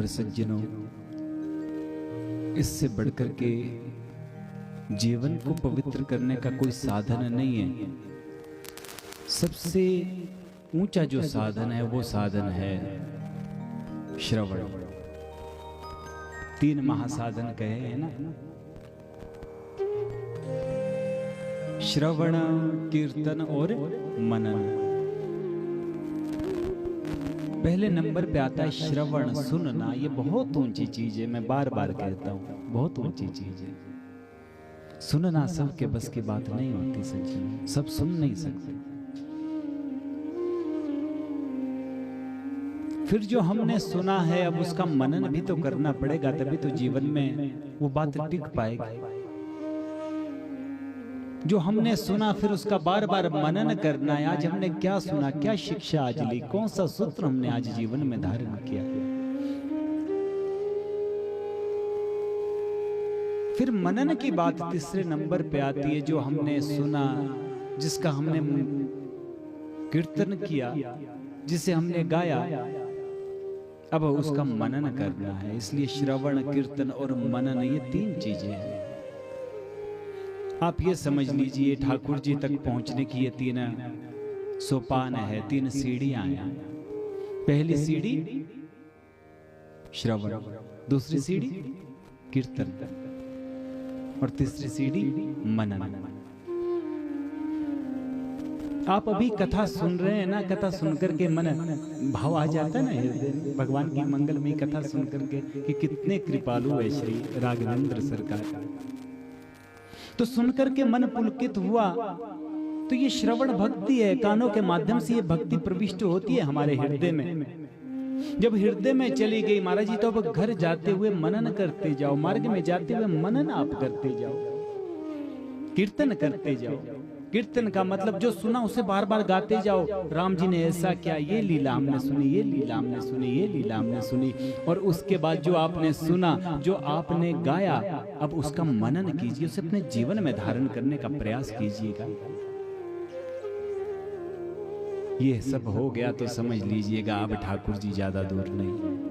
पर सज्जनों, इससे बढ़कर के जीवन को पवित्र करने का कोई साधन नहीं है। सबसे ऊंचा जो साधन है वो साधन है श्रवण। 3 महासाधन कहे हैं ना, श्रवण, कीर्तन और मनन। पहले नंबर पे आता है श्रवण, सुनना। ये बहुत ऊंची चीज है, मैं बार बार कहता हूं, बहुत ऊंची चीज है। सुनना सबके बस की बात नहीं होती सच्ची, सब सुन नहीं सकते। फिर जो हमने सुना है अब उसका मनन भी तो करना पड़ेगा, तभी तो जीवन में वो बात टिक पाएगी। जो हमने सुना फिर उसका बार बार मनन करना है। आज हमने क्या सुना, क्या शिक्षा आज ली, कौन सा सूत्र हमने आज जीवन में धारण किया। फिर मनन की बात तीसरे नंबर पे आती है। जो हमने सुना, जिसका हमने कीर्तन किया, जिसे हमने गाया, अब उसका मनन करना है। इसलिए श्रवण, कीर्तन और मनन, ये 3 चीजें हैं। आप ये समझ लीजिए ठाकुर जी तक पहुंचने की ये 3 सोपान है, 3 सीढ़ियां हैं। पहली सीढ़ी श्रवण, दूसरी सीढ़ी कीर्तन और तीसरी सीढ़ी मनन। आप अभी कथा सुन रहे हैं ना, कथा सुनकर के मन भाव आ जाता है ना भगवान की मंगलमयी कथा सुनकर के कि कितने कृपालु है श्री राघवेंद्र सरकार। तो सुनकर के मन पुलकित हुआ। तो ये श्रवण भक्ति है, कानों के माध्यम से ये भक्ति प्रविष्ट होती है हमारे हृदय में। जब हृदय में चली गई महाराज जी, तो अब घर जाते हुए मनन करते जाओ, मार्ग में जाते हुए मनन आप करते जाओ, कीर्तन करते जाओ। कीर्तन का मतलब जो सुना उसे बार बार गाते जाओ। राम जी ने ऐसा किया, ये लीला हमने सुनी, ये लीला हमने सुनी, ये लीला हमने सुनी। और उसके बाद जो आपने सुना, जो आपने गाया, अब उसका मनन कीजिए, उसे अपने जीवन में धारण करने का प्रयास कीजिएगा। ये सब हो गया तो समझ लीजिएगा अब ठाकुर जी ज्यादा दूर नहीं।